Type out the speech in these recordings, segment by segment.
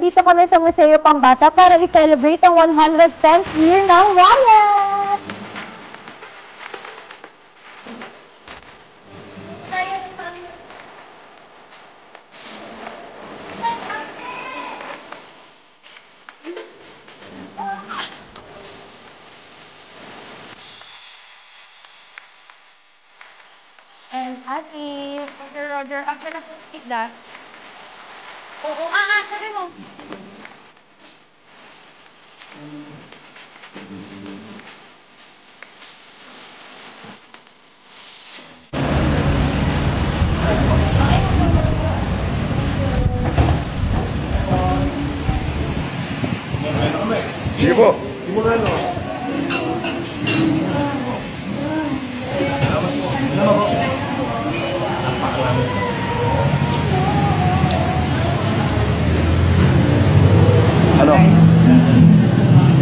nandito kami sa Museo Pambata para i-celebrate ang 110th year ng Riot! And Ate, Roger, after na po speak that. Oo, sabi mo. Sige po. Ano?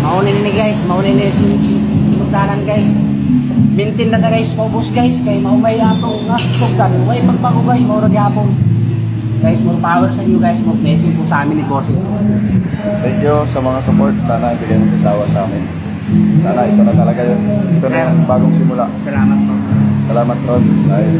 Maunin ni guys, maunin ni simultanan guys. Mintin na ta guys, paubos guys, kay maumay atong nasugdan. Way pagbago guys, mauro gyapon. Guys, more power sa inyo guys, more blessing po sa amin ni Bossing. Thank you sa mga support. Sana hindi kayo magsasawa sa amin. Sana ito na talaga yun. Ito na yung bagong simula. Salamat po. Salamat Rod dahil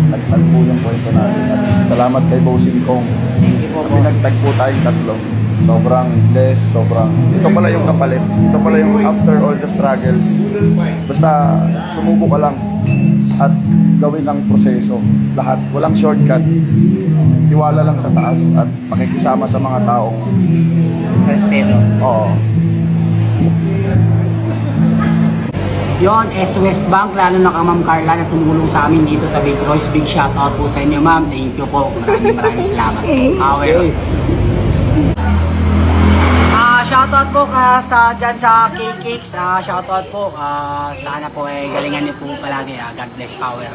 nagtagpo yung kwento natin. At salamat kay Bossing Kong. Thank you po. Nagtagpo tayong tatlo. Sobrang blessed, sobrang... Ito pala yung kapalit. Ito pala yung after all the struggles. Basta sumubo ka lang at gawin ang proseso. Lahat. Walang shortcut. Tiwala lang sa taas at pakikisama sa mga taong... Respeto. Oo. Yon, West Bank, lalo na ka Ma'am Carla na tumulong sa amin dito sa Big Royce. Big shoutout po sa inyo ma'am. Thank you po. Maraming salamat. Shoutout po sa dyan sa K-Cakes. Shoutout po. Sana po galingan niyo po palagi. God bless power.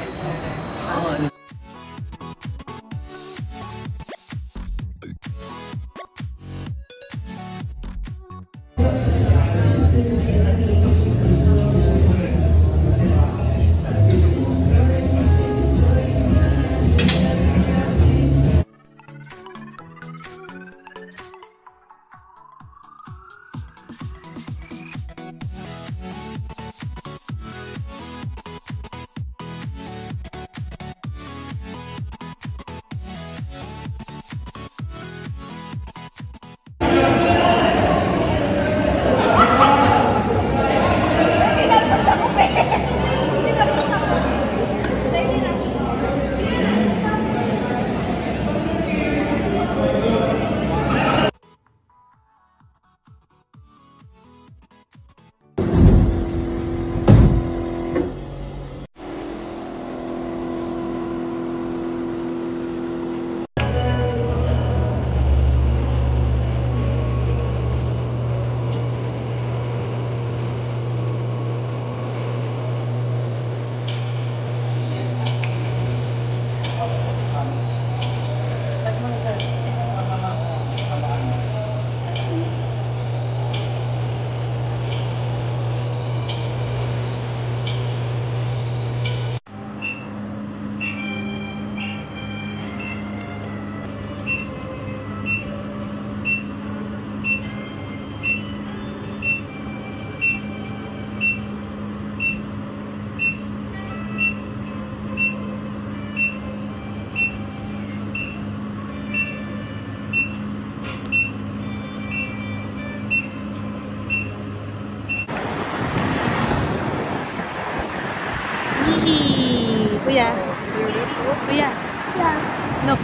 Kuya. Kuya. Yeah. Look.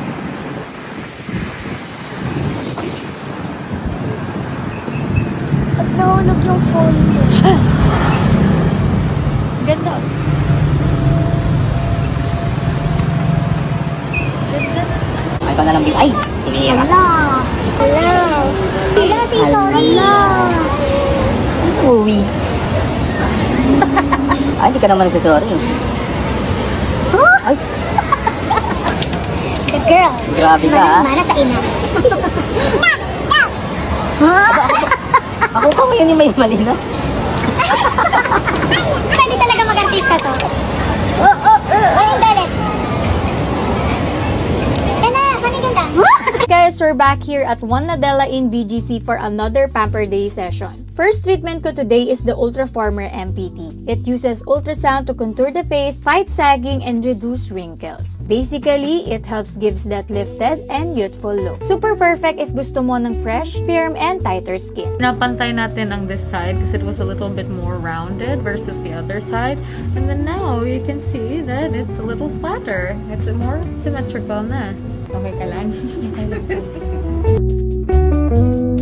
At nahulog yung phone mo. Ganda. Ganda. Ay pa na lang ay. Sige. Hello. Hello. Hello, si sorry. Uwi. Ay, hindi ka naman nagsasorry. Ay, The girl. grabe ka ha. Mana sa ina. Ako pa ngayon yung may mali na. Pwede talaga mag-artista to. Anong galit? Kaya na, saan yung ganda? Guys, we're back here at One Nadella in BGC for another Pamper Day session. First treatment ko today is the Ultraformer MPT. It uses ultrasound to contour the face, fight sagging, and reduce wrinkles. Basically, it helps gives that lifted and youthful look. Super perfect if gusto mo ng fresh, firm, and tighter skin. Napantay natin ang this side because it was a little bit more rounded versus the other side. And then now, you can see that it's a little flatter. It's more symmetrical na. Okay ka lang?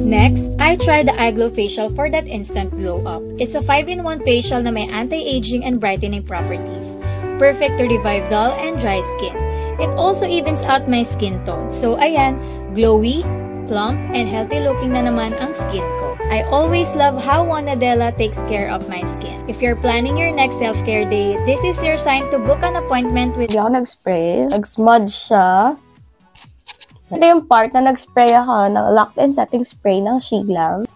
Next, I tried the Eye Glow Facial for that instant glow up. It's a 5-in-1 facial na may anti-aging and brightening properties. Perfect to revive dull and dry skin. It also evens out my skin tone. So ayan, glowy, plump, and healthy looking na naman ang skin ko. I always love how One Nadella takes care of my skin. If you're planning your next self-care day, this is your sign to book an appointment with... Hindi ako nag-spray. Nag-smudge siya. Ito yung part na nag-spray ako ng locked-in setting spray ng Shiglam.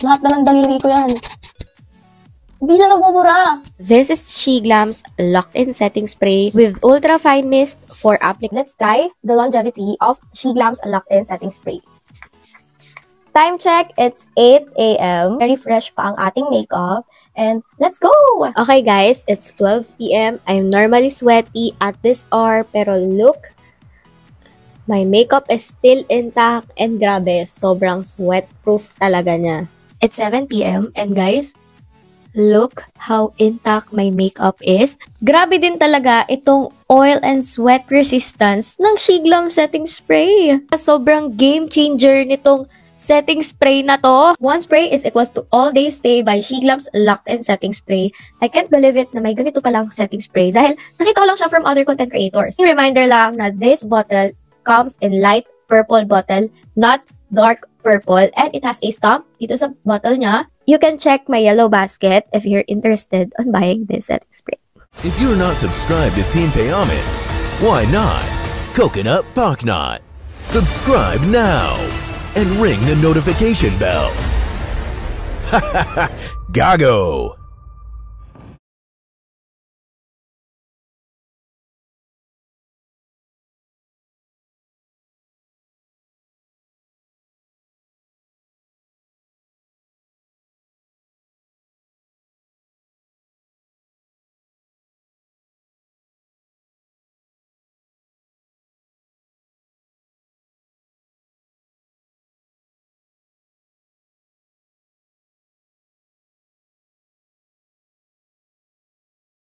Lahat na ng daliri ko yan. Hindi na nabubura. This is Shiglam's locked-in setting spray with ultra fine mist for application. Let's try the longevity of Shiglam's locked-in setting spray. Time check, it's 8 a.m. Very fresh pa ang ating makeup. And let's go! Okay guys, it's 12 p.m. I'm normally sweaty at this hour, pero look, my makeup is still intact and grabe, sobrang sweat-proof talaga niya. It's 7 p.m. and guys, look how intact my makeup is. Grabe din talaga itong oil and sweat resistance ng Shiglam setting spray. Sobrang game changer nitong setting spray na to. One spray is equals to All Day Stay by Shiglam's Locked-in Setting Spray. I can't believe it na may ganito palang setting spray dahil nakita ko lang siya from other content creators. Reminder lang na this bottle comes in light purple bottle, not dark purple, and it has a stamp dito sa bottle niya. You can check my yellow basket if you're interested on buying this setting spray. If you're not subscribed to Team Payaman, why not? Coconut Pocknot. Subscribe now and ring the notification bell. Gago!